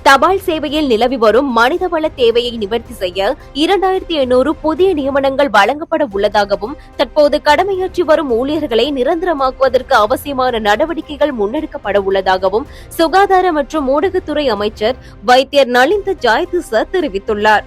தபால் சேவையில் நிலவி வரும் மனிதவள தேவையை நிவர்த்தி செய்ய 2800 புதிய நியமனங்கள் வழங்கப்பட உள்ளதாகவும் தற்போது கடமையாற்றி வரும் ஊழியர்களை நிரந்தரமாக்குவதற்கு அவசியமான நடவடிக்கைகள் முன்னெடுக்கப்பட உள்ளதாகவும் சுகாதார மற்றும் ஊடகத்துறை அமைச்சர் வைத்தியர் நலிந்த ஜாயதிச தெரிவித்துள்ளார்.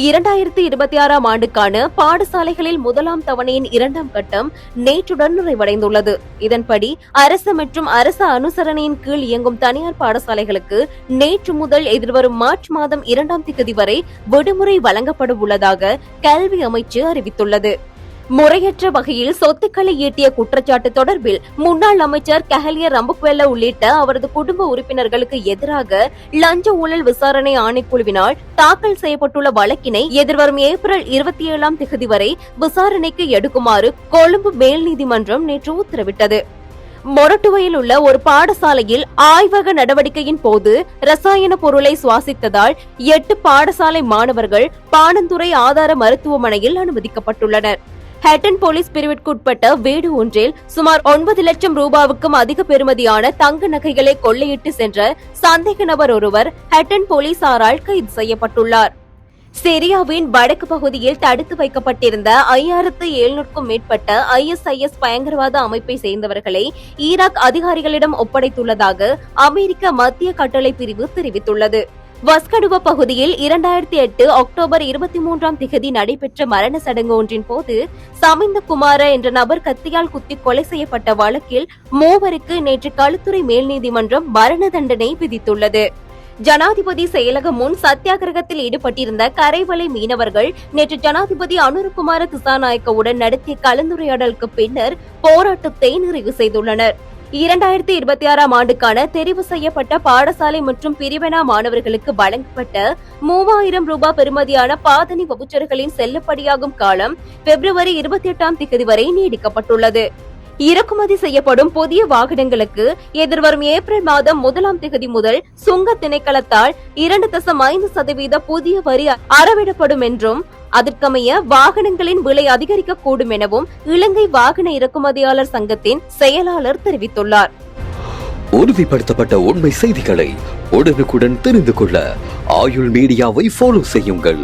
2026ஆம் ஆண்டுக்கான பாடசாலைகளில் முதலாம் தவணையின் 2ஆம் கட்டம் நேற்றுடன் நிறைவடைந்துள்ளது. இதன்படி அரசு மற்றும் அரசு அனுசரணையின் கீழ் இயங்கும் தனியார் பாடசாலைகளுக்கு நேற்று முதல் எதிர்வரும் மார்ச் மாதம் 2ஆம் தேதி வரை விடுமுறை வழங்கப்பட உள்ளதாக கல்வி அமைச்சு அறிவித்துள்ளது. முறையற்ற வகையில் சொத்துக்களை ஈட்டிய குற்றச்சாட்டு தொடர்பில் முன்னாள் அமைச்சர் கஹலிய ரம்புக்வெல்ல உள்ளிட்ட அவரது குடும்ப உறுப்பினர்களுக்கு எதிராக லஞ்ச ஊழல் விசாரணை ஆணைக்குழுவினால் தாக்கல் செய்யப்பட்டுள்ள வழக்கினை எதிர்வரும் ஏப்ரல் 27ஆம் தேதி வரை விசாரணைக்கு எடுக்குமாறு கொழும்பு மேல் நீதிமன்றம் நேற்று உத்தரவிட்டது. மொரட்டுவையில் உள்ள ஒரு பாடசாலையில் ஆய்வக நடவடிக்கையின் போது ரசாயன பொருளை சுவாசித்ததால் 8 பாடசாலை மாணவர்கள் பாணந்துறை ஆதார மருத்துவமனையில் அனுமதிக்கப்பட்டுள்ளனர். ஹட்டன் போலீஸ் பிரிவிற்குட்பட்ட வீடு ஒன்றில் சுமார் 9 லட்சம் ரூபாவுக்கும் அதிக பெறுமதியான தங்க நகைகளை கொள்ளையிட்டு சென்ற சந்தேக நபர் ஒருவர் ஹட்டன் போலீசாரால் கைது செய்யப்பட்டுள்ளார். சிரியாவின் வடக்கு பகுதியில் தடுத்து வைக்கப்பட்டிருந்த 5700க்கும் மேற்பட்ட ISIS பயங்கரவாத அமைப்பை சேர்ந்தவர்களை ஈராக் அதிகாரிகளிடம் ஒப்படைத்துள்ளதாக அமெரிக்க மத்திய கட்டளை பிரிவு தெரிவித்துள்ளது. வஸ்கடுவ பகுதியில் 2008 அக்டோபர் 23ஆம் தேதி நடைபெற்ற மரண சடங்கு ஒன்றின் போது சமிந்த குமார என்ற நபர் கத்தியால் குத்தி கொலை செய்யப்பட்ட வழக்கில் 3 நேற்று களுத்துறை மேல் நீதிமன்றம் மரண தண்டனை விதித்துள்ளது. ஜனாதிபதி செயலகம் முன் சத்தியாகிரகத்தில் ஈடுபட்டிருந்த கரைவலை மீனவர்கள் நேற்று ஜனாதிபதி அனுரகுமார திசாநாயக்கவுடன் நடத்திய கலந்துரையாடலுக்கு பின்னர் போராட்டத்தை நிறைவு செய்துள்ளனர். 2026ஆம் ஆண்டுக்கான தெரிவு செய்யப்பட்ட பாடசாலை மற்றும் பிரிவினா மாணவர்களுக்கு வழங்கப்பட்ட 3000 ரூபாய் பெறுமதியான பாதணி வவுச்சர்களின் செல்லுபடியாகும் காலம் பிப்ரவரி 28ஆம் தேதி வரை நீடிக்கப்பட்டுள்ளது. இறக்குமதி செய்யப்படும் புதிய வாகனங்களுக்கு எதிர்வரும் ஏப்ரல் மாதம் 1ஆம் தேதி முதல் சுங்க திணைக்களத்தால் 2.5% புதிய வரி அறவிடப்படும் என்றும் அதற்கமைய வாகனங்களின் விலை அதிகரிக்கக்கூடும் எனவும் இலங்கை வாகன இறக்குமதியாளர் சங்கத்தின் செயலாளர் தெரிவித்துள்ளார். உறுதிப்படுத்தப்பட்ட உண்மை செய்திகளை உடனுக்குடன் தெரிந்து கொள்ள ஆயுள் மீடியாவை ஃபாலோ செய்யுங்கள்.